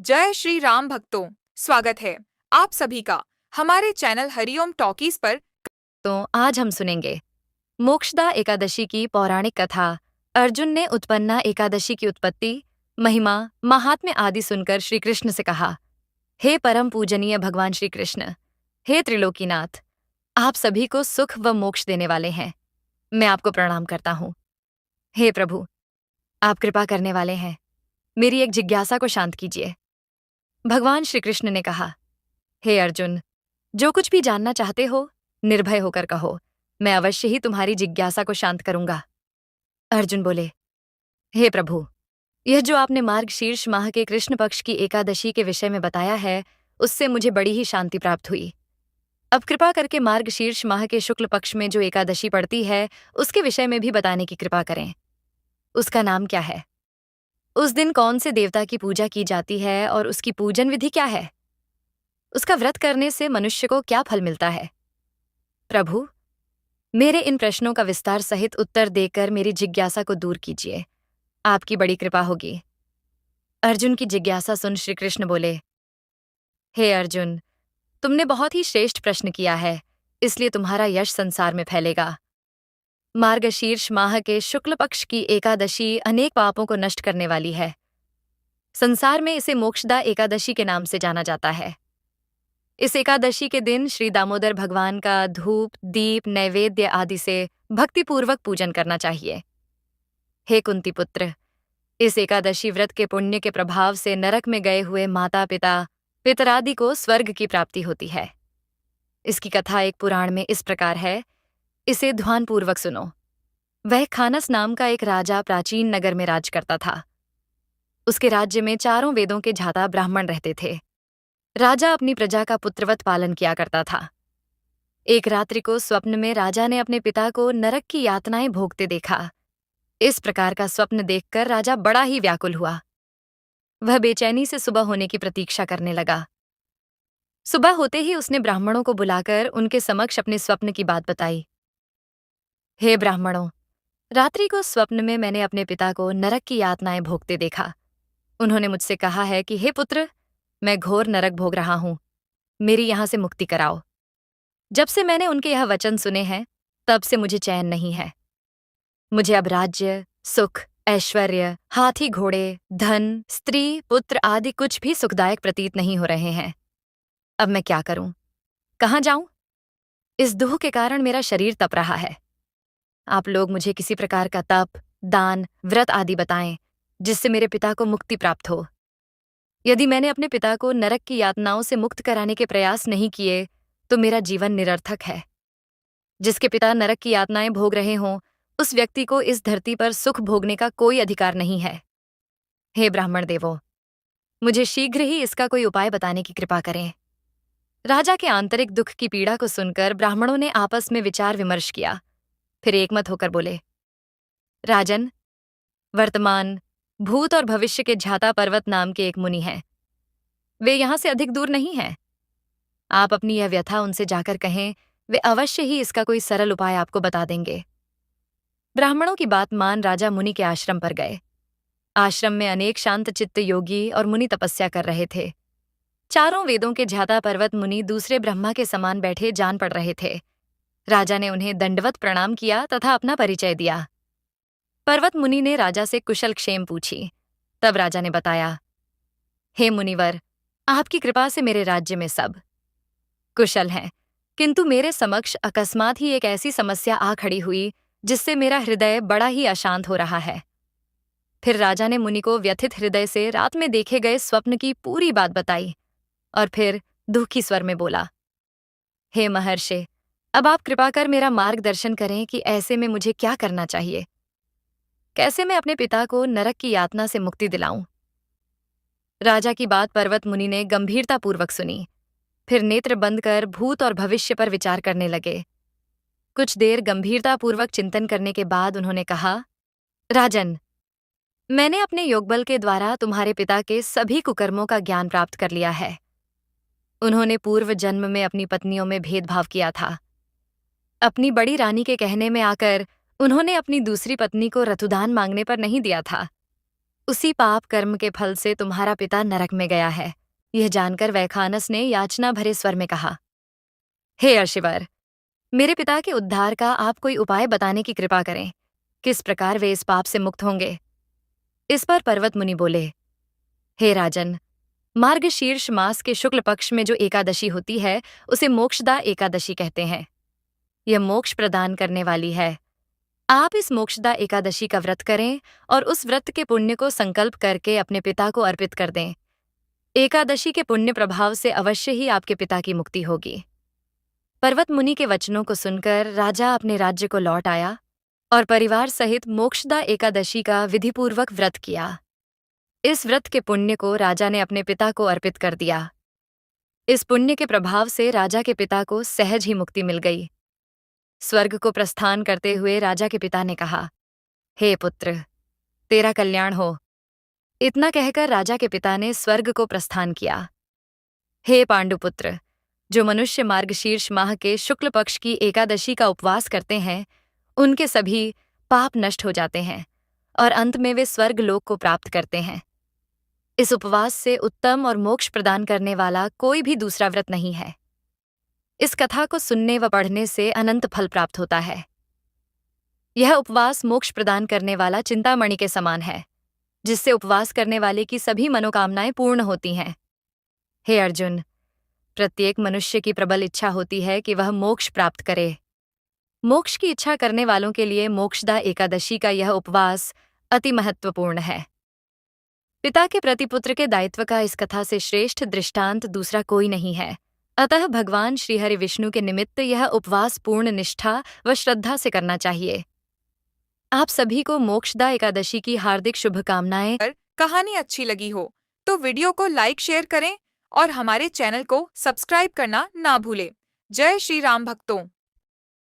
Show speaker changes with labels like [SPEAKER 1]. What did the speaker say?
[SPEAKER 1] जय श्री राम भक्तों, स्वागत है आप सभी का हमारे चैनल हरिओम टॉकीज पर।
[SPEAKER 2] तो आज हम सुनेंगे मोक्षदा एकादशी की पौराणिक कथा। अर्जुन ने उत्पन्ना एकादशी की उत्पत्ति, महिमा, महात्म्य आदि सुनकर श्री कृष्ण से कहा, हे परम पूजनीय भगवान श्री कृष्ण, हे त्रिलोकीनाथ, आप सभी को सुख व मोक्ष देने वाले हैं। मैं आपको प्रणाम करता हूँ। हे प्रभु, आप कृपा करने वाले हैं, मेरी एक जिज्ञासा को शांत कीजिए। भगवान श्री कृष्ण ने कहा, हे अर्जुन, जो कुछ भी जानना चाहते हो निर्भय होकर कहो, मैं अवश्य ही तुम्हारी जिज्ञासा को शांत करूंगा। अर्जुन बोले, हे प्रभु, यह जो आपने मार्गशीर्ष माह के कृष्ण पक्ष की एकादशी के विषय में बताया है, उससे मुझे बड़ी ही शांति प्राप्त हुई। अब कृपा करके मार्गशीर्ष माह के शुक्ल पक्ष में जो एकादशी पड़ती है, उसके विषय में भी बताने की कृपा करें। उसका नाम क्या है? उस दिन कौन से देवता की पूजा की जाती है और उसकी पूजन विधि क्या है? उसका व्रत करने से मनुष्य को क्या फल मिलता है? प्रभु, मेरे इन प्रश्नों का विस्तार सहित उत्तर देकर मेरी जिज्ञासा को दूर कीजिए, आपकी बड़ी कृपा होगी। अर्जुन की जिज्ञासा सुन श्री कृष्ण बोले, हे अर्जुन, तुमने बहुत ही श्रेष्ठ प्रश्न किया है, इसलिए तुम्हारा यश संसार में फैलेगा। मार्गशीर्ष माह के शुक्ल पक्ष की एकादशी अनेक पापों को नष्ट करने वाली है। संसार में इसे मोक्षदा एकादशी के नाम से जाना जाता है। इस एकादशी के दिन श्री दामोदर भगवान का धूप, दीप, नैवेद्य आदि से भक्तिपूर्वक पूजन करना चाहिए। हे कुंती पुत्र, इस एकादशी व्रत के पुण्य के प्रभाव से नरक में गए हुए माता पिता, पितरादि को स्वर्ग की प्राप्ति होती है। इसकी कथा एक पुराण में इस प्रकार है, इसे ध्यानपूर्वक सुनो। वह खानस नाम का एक राजा प्राचीन नगर में राज करता था। उसके राज्य में चारों वेदों के झाता ब्राह्मण रहते थे। राजा अपनी प्रजा का पुत्रवत पालन किया करता था। एक रात्रि को स्वप्न में राजा ने अपने पिता को नरक की यातनाएं भोगते देखा। इस प्रकार का स्वप्न देखकर राजा बड़ा ही व्याकुल हुआ। वह बेचैनी से सुबह होने की प्रतीक्षा करने लगा। सुबह होते ही उसने ब्राह्मणों को बुलाकर उनके समक्ष अपने स्वप्न की बात बताई। हे ब्राह्मणों, रात्रि को स्वप्न में मैंने अपने पिता को नरक की यातनाएं भोगते देखा। उन्होंने मुझसे कहा है कि हे पुत्र, मैं घोर नरक भोग रहा हूं, मेरी यहां से मुक्ति कराओ। जब से मैंने उनके यह वचन सुने हैं, तब से मुझे चैन नहीं है। मुझे अब राज्य, सुख, ऐश्वर्य, हाथी घोड़े, धन, स्त्री, पुत्र आदि कुछ भी सुखदायक प्रतीत नहीं हो रहे हैं। अब मैं क्या करूं? कहाँ जाऊं? इस दुह के कारण मेरा शरीर तप रहा है। आप लोग मुझे किसी प्रकार का तप, दान, व्रत आदि बताएं, जिससे मेरे पिता को मुक्ति प्राप्त हो। यदि मैंने अपने पिता को नरक की यातनाओं से मुक्त कराने के प्रयास नहीं किए, तो मेरा जीवन निरर्थक है। जिसके पिता नरक की यातनाएं भोग रहे हों, उस व्यक्ति को इस धरती पर सुख भोगने का कोई अधिकार नहीं है। हे ब्राह्मण देवों, मुझे शीघ्र ही इसका कोई उपाय बताने की कृपा करें। राजा के आंतरिक दुख की पीड़ा को सुनकर ब्राह्मणों ने आपस में विचार विमर्श किया। फिर एकमत होकर बोले, राजन, वर्तमान, भूत और भविष्य के झाता पर्वत नाम के एक मुनि हैं। वे यहां से अधिक दूर नहीं हैं। आप अपनी यह व्यथा उनसे जाकर कहें, वे अवश्य ही इसका कोई सरल उपाय आपको बता देंगे। ब्राह्मणों की बात मान राजा मुनि के आश्रम पर गए। आश्रम में अनेक शांत चित्त योगी और मुनि तपस्या कर रहे थे। चारों वेदों के झाता पर्वत मुनि दूसरे ब्रह्मा के समान बैठे जान पड़ रहे थे। राजा ने उन्हें दंडवत प्रणाम किया तथा अपना परिचय दिया। पर्वत मुनि ने राजा से कुशल क्षेम पूछी। तब राजा ने बताया, हे मुनिवर, आपकी कृपा से मेरे राज्य में सब कुशल हैं, किंतु मेरे समक्ष अकस्मात ही एक ऐसी समस्या आ खड़ी हुई जिससे मेरा हृदय बड़ा ही अशांत हो रहा है। फिर राजा ने मुनि को व्यथित हृदय से रात में देखे गए स्वप्न की पूरी बात बताई और फिर दुखी स्वर में बोला, हे महर्षि, अब आप कृपा कर मेरा मार्गदर्शन करें कि ऐसे में मुझे क्या करना चाहिए। कैसे मैं अपने पिता को नरक की यातना से मुक्ति दिलाऊं? राजा की बात पर्वत मुनि ने गंभीरतापूर्वक सुनी। फिर नेत्र बंद कर भूत और भविष्य पर विचार करने लगे। कुछ देर गंभीरतापूर्वक चिंतन करने के बाद उन्होंने कहा, राजन, मैंने अपने योगबल के द्वारा तुम्हारे पिता के सभी कुकर्मों का ज्ञान प्राप्त कर लिया है। उन्होंने पूर्व जन्म में अपनी पत्नियों में भेदभाव किया था। अपनी बड़ी रानी के कहने में आकर उन्होंने अपनी दूसरी पत्नी को रतुदान मांगने पर नहीं दिया था। उसी पाप कर्म के फल से तुम्हारा पिता नरक में गया है। यह जानकर वैखानस ने याचना भरे स्वर में कहा, हे अर्शिवर, मेरे पिता के उद्धार का आप कोई उपाय बताने की कृपा करें। किस प्रकार वे इस पाप से मुक्त होंगे? इस पर पर्वत मुनि बोले, हे राजन, मार्गशीर्ष मास के शुक्ल पक्ष में जो एकादशी होती है उसे मोक्षदा एकादशी कहते हैं। यह मोक्ष प्रदान करने वाली है। आप इस मोक्षदा एकादशी का व्रत करें और उस व्रत के पुण्य को संकल्प करके अपने पिता को अर्पित कर दें। एकादशी के पुण्य प्रभाव से अवश्य ही आपके पिता की मुक्ति होगी। पर्वत मुनि के वचनों को सुनकर राजा अपने राज्य को लौट आया और परिवार सहित मोक्षदा एकादशी का विधिपूर्वक व्रत किया। इस व्रत के पुण्य को राजा ने अपने पिता को अर्पित कर दिया। इस पुण्य के प्रभाव से राजा के पिता को सहज ही मुक्ति मिल गई। स्वर्ग को प्रस्थान करते हुए राजा के पिता ने कहा, हे पुत्र, तेरा कल्याण हो। इतना कहकर राजा के पिता ने स्वर्ग को प्रस्थान किया। हे पांडुपुत्र, जो मनुष्य मार्गशीर्ष माह के शुक्ल पक्ष की एकादशी का उपवास करते हैं, उनके सभी पाप नष्ट हो जाते हैं और अंत में वे स्वर्ग लोक को प्राप्त करते हैं। इस उपवास से उत्तम और मोक्ष प्रदान करने वाला कोई भी दूसरा व्रत नहीं है। इस कथा को सुनने व पढ़ने से अनंत फल प्राप्त होता है। यह उपवास मोक्ष प्रदान करने वाला चिंतामणि के समान है, जिससे उपवास करने वाले की सभी मनोकामनाएं पूर्ण होती हैं। हे अर्जुन, प्रत्येक मनुष्य की प्रबल इच्छा होती है कि वह मोक्ष प्राप्त करे। मोक्ष की इच्छा करने वालों के लिए मोक्षदा एकादशी का यह उपवास अति महत्वपूर्ण है। पिता के प्रति पुत्र के दायित्व का इस कथा से श्रेष्ठ दृष्टांत दूसरा कोई नहीं है। अतः भगवान श्रीहरि विष्णु के निमित्त यह उपवास पूर्ण निष्ठा व श्रद्धा से करना चाहिए। आप सभी को मोक्षदा एकादशी की हार्दिक शुभकामनाएं।
[SPEAKER 1] अगर कहानी अच्छी लगी हो तो वीडियो को लाइक शेयर करें और हमारे चैनल को सब्सक्राइब करना ना भूलें। जय श्री राम भक्तों।